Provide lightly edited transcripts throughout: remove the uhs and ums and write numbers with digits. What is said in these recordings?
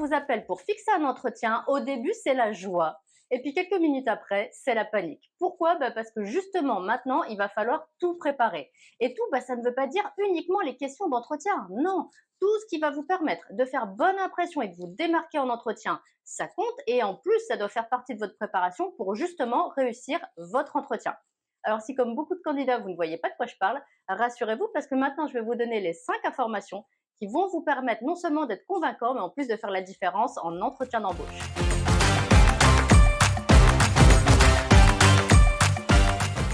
vous appelle pour fixer un entretien, au début, c'est la joie. Et puis quelques minutes après, c'est la panique. Pourquoi? Parce que justement, maintenant, il va falloir tout préparer. Et tout, ça ne veut pas dire uniquement les questions d'entretien. Non, tout ce qui va vous permettre de faire bonne impression et de vous démarquer en entretien, ça compte. Et en plus, ça doit faire partie de votre préparation pour justement réussir votre entretien. Alors si comme beaucoup de candidats, vous ne voyez pas de quoi je parle, rassurez-vous parce que maintenant, je vais vous donner les 5 informations qui vont vous permettre non seulement d'être convaincant, mais en plus de faire la différence en entretien d'embauche.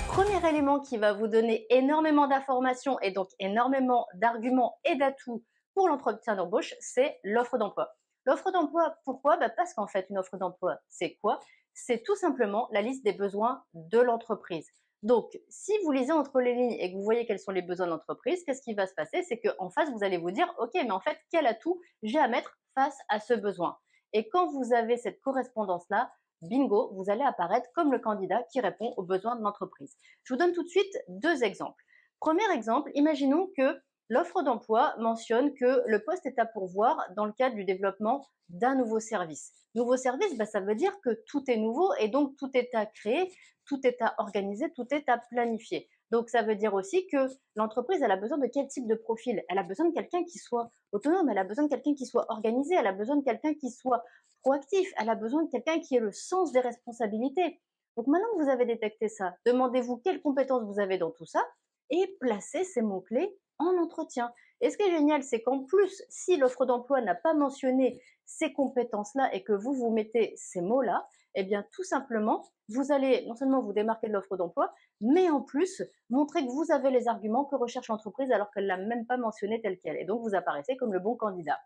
Premier élément qui va vous donner énormément d'informations et donc énormément d'arguments et d'atouts pour l'entretien d'embauche, c'est l'offre d'emploi. L'offre d'emploi, pourquoi? Parce qu'en fait, une offre d'emploi, c'est quoi? C'est tout simplement la liste des besoins de l'entreprise. Donc, si vous lisez entre les lignes et que vous voyez quels sont les besoins de l'entreprise, qu'est-ce qui va se passer? C'est qu'en face, vous allez vous dire, OK, mais en fait, quel atout j'ai à mettre face à ce besoin? Et quand vous avez cette correspondance-là, bingo, vous allez apparaître comme le candidat qui répond aux besoins de l'entreprise. Je vous donne tout de suite 2 exemples. Premier exemple, imaginons que l'offre d'emploi mentionne que le poste est à pourvoir dans le cadre du développement d'un nouveau service. Nouveau service, ça veut dire que tout est nouveau et donc tout est à créer, tout est à organiser, tout est à planifier. Donc ça veut dire aussi que l'entreprise, elle a besoin de quel type de profil? Elle a besoin de quelqu'un qui soit autonome, elle a besoin de quelqu'un qui soit organisé, elle a besoin de quelqu'un qui soit proactif, elle a besoin de quelqu'un qui ait le sens des responsabilités. Donc maintenant que vous avez détecté ça, demandez-vous quelles compétences vous avez dans tout ça et placez ces mots-clés en entretien. Et ce qui est génial, c'est qu'en plus, si l'offre d'emploi n'a pas mentionné ces compétences-là et que vous mettez ces mots-là, eh bien tout simplement, vous allez non seulement vous démarquer de l'offre d'emploi, mais en plus montrer que vous avez les arguments que recherche l'entreprise alors qu'elle ne l'a même pas mentionné tel quel. Et donc vous apparaissez comme le bon candidat.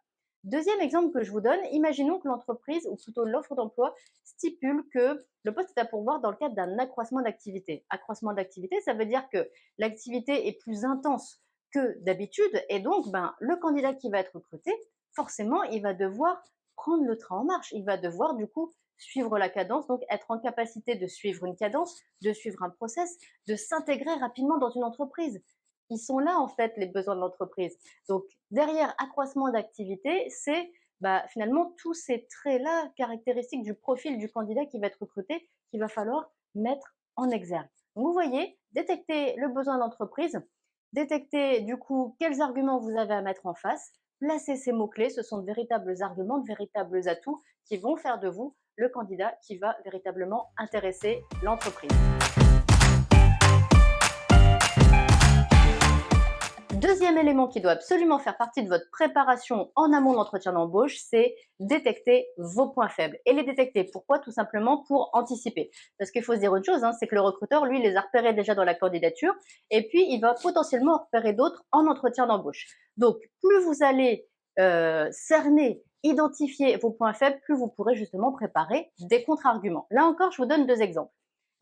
Deuxième exemple que je vous donne, imaginons que l'entreprise, ou plutôt l'offre d'emploi, stipule que le poste est à pourvoir dans le cadre d'un accroissement d'activité. Accroissement d'activité, ça veut dire que l'activité est plus intense que d'habitude et donc le candidat qui va être recruté, forcément, il va devoir prendre le train en marche. Il va devoir du coup suivre la cadence, donc être en capacité de suivre une cadence, de suivre un process, de s'intégrer rapidement dans une entreprise. Ils sont là en fait les besoins de l'entreprise. Donc derrière accroissement d'activité, c'est finalement tous ces traits-là caractéristiques du profil du candidat qui va être recruté qu'il va falloir mettre en exergue. Donc vous voyez, détecter le besoin de l'entreprise, détecter du coup quels arguments vous avez à mettre en face, placer ces mots-clés, ce sont de véritables arguments, de véritables atouts qui vont faire de vous le candidat qui va véritablement intéresser l'entreprise. Deuxième élément qui doit absolument faire partie de votre préparation en amont de l'entretien d'embauche, c'est détecter vos points faibles. Et les détecter, pourquoi? Tout simplement pour anticiper. Parce qu'il faut se dire une chose, c'est que le recruteur, lui, les a repérés déjà dans la candidature, et puis il va potentiellement en repérer d'autres en entretien d'embauche. Donc, plus vous allez cerner, identifier vos points faibles, plus vous pourrez justement préparer des contre-arguments. Là encore, je vous donne 2 exemples.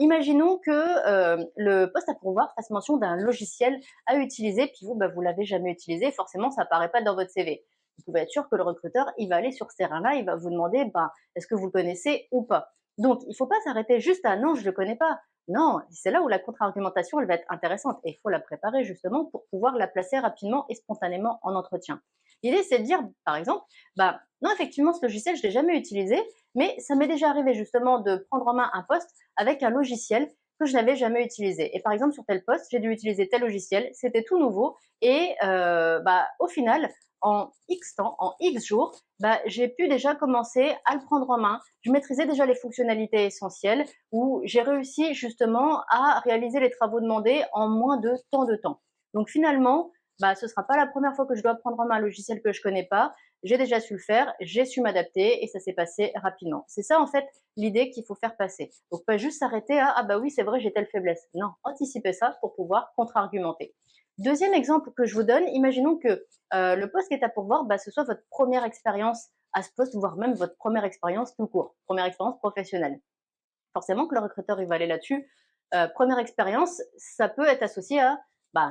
Imaginons que le poste à pourvoir fasse mention d'un logiciel à utiliser, puis vous, vous l'avez jamais utilisé, forcément, ça apparaît pas dans votre CV. Vous pouvez être sûr que le recruteur, il va aller sur ce terrain-là, il va vous demander, est-ce que vous le connaissez ou pas? Donc, il faut pas s'arrêter juste à non, je le connais pas. Non, c'est là où la contre-argumentation, elle va être intéressante et il faut la préparer justement pour pouvoir la placer rapidement et spontanément en entretien. L'idée, c'est de dire, par exemple, non, effectivement, ce logiciel, je l'ai jamais utilisé, mais ça m'est déjà arrivé justement de prendre en main un poste avec un logiciel que je n'avais jamais utilisé. Et par exemple, sur tel poste, j'ai dû utiliser tel logiciel, c'était tout nouveau. Et au final, en X temps, en X jours, j'ai pu déjà commencer à le prendre en main. Je maîtrisais déjà les fonctionnalités essentielles où j'ai réussi justement à réaliser les travaux demandés en moins de tant de temps. Donc finalement, ce sera pas la première fois que je dois prendre en main un logiciel que je connais pas. J'ai déjà su le faire, j'ai su m'adapter et ça s'est passé rapidement. C'est ça en fait l'idée qu'il faut faire passer. Donc pas juste s'arrêter à ah oui c'est vrai j'ai telle faiblesse. Non, anticipez ça pour pouvoir contre-argumenter. Deuxième exemple que je vous donne, imaginons que le poste qui est à pourvoir, ce soit votre première expérience à ce poste, voire même votre première expérience tout court, première expérience professionnelle. Forcément que le recruteur il va aller là-dessus. Première expérience, ça peut être associé à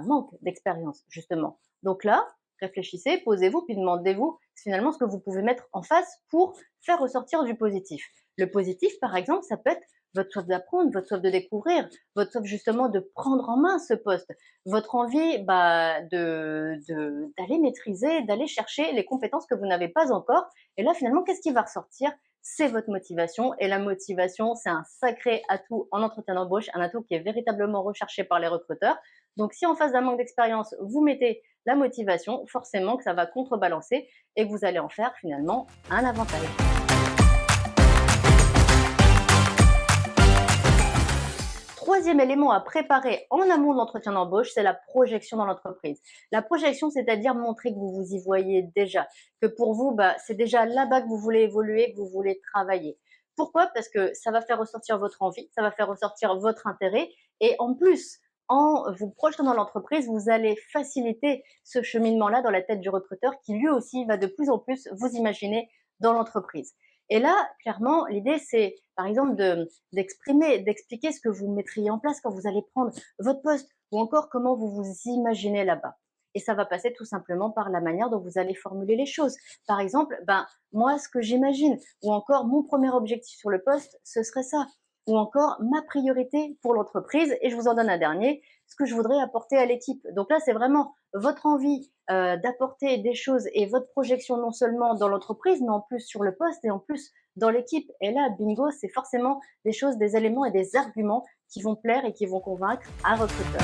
manque d'expérience justement. Donc là, réfléchissez, posez-vous, puis demandez-vous finalement ce que vous pouvez mettre en face pour faire ressortir du positif. Le positif, par exemple, ça peut être votre soif d'apprendre, votre soif de découvrir, votre soif justement de prendre en main ce poste, votre envie d'aller maîtriser, d'aller chercher les compétences que vous n'avez pas encore. Et là, finalement, qu'est-ce qui va ressortir? C'est votre motivation. Et la motivation, c'est un sacré atout en entretien d'embauche, un atout qui est véritablement recherché par les recruteurs. Donc, si en face d'un manque d'expérience, vous mettez la motivation, forcément que ça va contrebalancer et que vous allez en faire finalement un avantage. Troisième élément à préparer en amont de l'entretien d'embauche, c'est la projection dans l'entreprise. La projection, c'est-à-dire montrer que vous vous y voyez déjà, que pour vous, c'est déjà là-bas que vous voulez évoluer, que vous voulez travailler. Pourquoi? Parce que ça va faire ressortir votre envie, ça va faire ressortir votre intérêt et en plus, en vous projetant dans l'entreprise, vous allez faciliter ce cheminement-là dans la tête du recruteur qui lui aussi va de plus en plus vous imaginer dans l'entreprise. Et là, clairement, l'idée, c'est par exemple d'exprimer, d'expliquer ce que vous mettriez en place quand vous allez prendre votre poste ou encore comment vous vous imaginez là-bas. Et ça va passer tout simplement par la manière dont vous allez formuler les choses. Par exemple, moi, ce que j'imagine, ou encore mon premier objectif sur le poste, ce serait ça. Ou encore ma priorité pour l'entreprise, et je vous en donne un dernier, ce que je voudrais apporter à l'équipe. Donc là, c'est vraiment votre envie d'apporter des choses et votre projection non seulement dans l'entreprise, mais en plus sur le poste et en plus dans l'équipe. Et là, bingo, c'est forcément des choses, des éléments et des arguments qui vont plaire et qui vont convaincre un recruteur.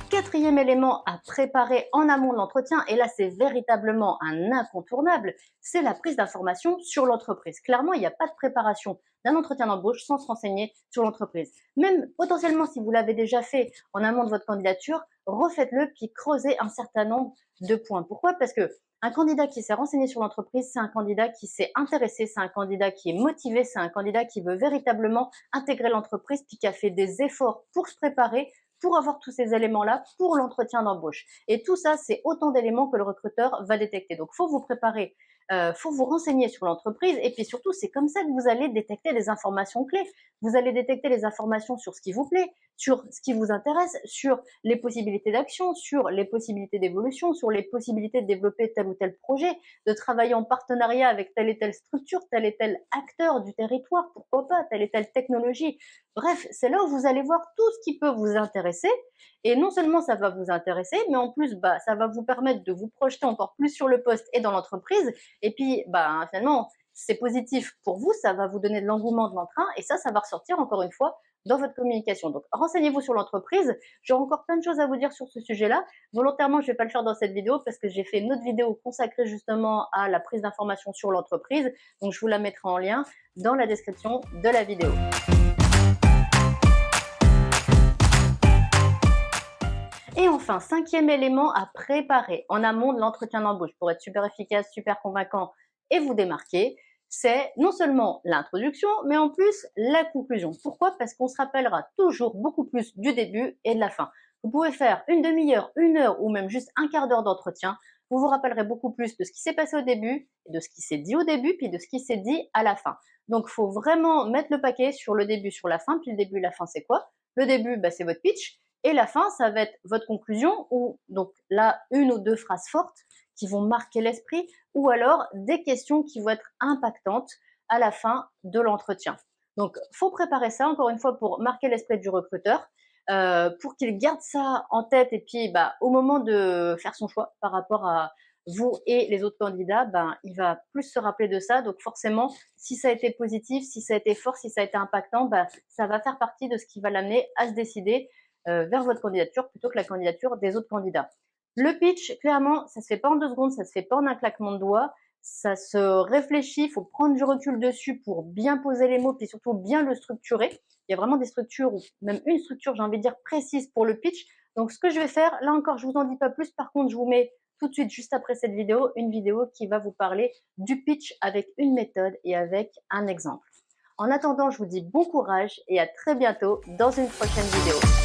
Quatrième élément à préparer en amont de l'entretien, et là c'est véritablement un incontournable, c'est la prise d'informations sur l'entreprise. Clairement, il n'y a pas de préparation d'un entretien d'embauche sans se renseigner sur l'entreprise. Même potentiellement, si vous l'avez déjà fait en amont de votre candidature, refaites-le puis creusez un certain nombre de points. Pourquoi? Parce que un candidat qui s'est renseigné sur l'entreprise, c'est un candidat qui s'est intéressé, c'est un candidat qui est motivé, c'est un candidat qui veut véritablement intégrer l'entreprise puis qui a fait des efforts pour se préparer, pour avoir tous ces éléments-là pour l'entretien d'embauche. Et tout ça, c'est autant d'éléments que le recruteur va détecter. Donc, il faut vous préparer, faut vous renseigner sur l'entreprise et puis surtout, c'est comme ça que vous allez détecter des informations clés. Vous allez détecter les informations sur ce qui vous plaît, sur ce qui vous intéresse, sur les possibilités d'action, sur les possibilités d'évolution, sur les possibilités de développer tel ou tel projet, de travailler en partenariat avec telle et telle structure, tel et tel acteur du territoire, pourquoi pas, telle et telle technologie. Bref, c'est là où vous allez voir tout ce qui peut vous intéresser. Et non seulement ça va vous intéresser, mais en plus, ça va vous permettre de vous projeter encore plus sur le poste et dans l'entreprise. Et puis, finalement, c'est positif pour vous, ça va vous donner de l'engouement, de l'entrain, et ça va ressortir encore une fois dans votre communication. Donc, renseignez-vous sur l'entreprise. J'aurai encore plein de choses à vous dire sur ce sujet-là. Volontairement, je ne vais pas le faire dans cette vidéo parce que j'ai fait une autre vidéo consacrée justement à la prise d'informations sur l'entreprise. Donc, je vous la mettrai en lien dans la description de la vidéo. Et enfin, cinquième élément à préparer en amont de l'entretien d'embauche pour être super efficace, super convaincant et vous démarquer, c'est non seulement l'introduction, mais en plus la conclusion. Pourquoi? Parce qu'on se rappellera toujours beaucoup plus du début et de la fin. Vous pouvez faire une demi-heure, une heure ou même juste un quart d'heure d'entretien. Vous vous rappellerez beaucoup plus de ce qui s'est passé au début, de ce qui s'est dit au début, puis de ce qui s'est dit à la fin. Donc, il faut vraiment mettre le paquet sur le début, sur la fin. Puis le début et la fin, c'est quoi? Le début, c'est votre pitch. Et la fin, ça va être votre conclusion ou donc là, une ou deux phrases fortes qui vont marquer l'esprit ou alors des questions qui vont être impactantes à la fin de l'entretien. Donc, faut préparer ça encore une fois pour marquer l'esprit du recruteur, pour qu'il garde ça en tête et puis au moment de faire son choix par rapport à vous et les autres candidats, il va plus se rappeler de ça. Donc forcément, si ça a été positif, si ça a été fort, si ça a été impactant, ça va faire partie de ce qui va l'amener à se décider vers votre candidature plutôt que la candidature des autres candidats. Le pitch, clairement, ça se fait pas en 2 secondes, ça se fait pas en un claquement de doigts, ça se réfléchit, il faut prendre du recul dessus pour bien poser les mots, puis surtout bien le structurer. Il y a vraiment des structures, ou même une structure, j'ai envie de dire, précise pour le pitch. Donc, ce que je vais faire, là encore, je vous en dis pas plus. Par contre, je vous mets tout de suite, juste après cette vidéo, une vidéo qui va vous parler du pitch avec une méthode et avec un exemple. En attendant, je vous dis bon courage et à très bientôt dans une prochaine vidéo.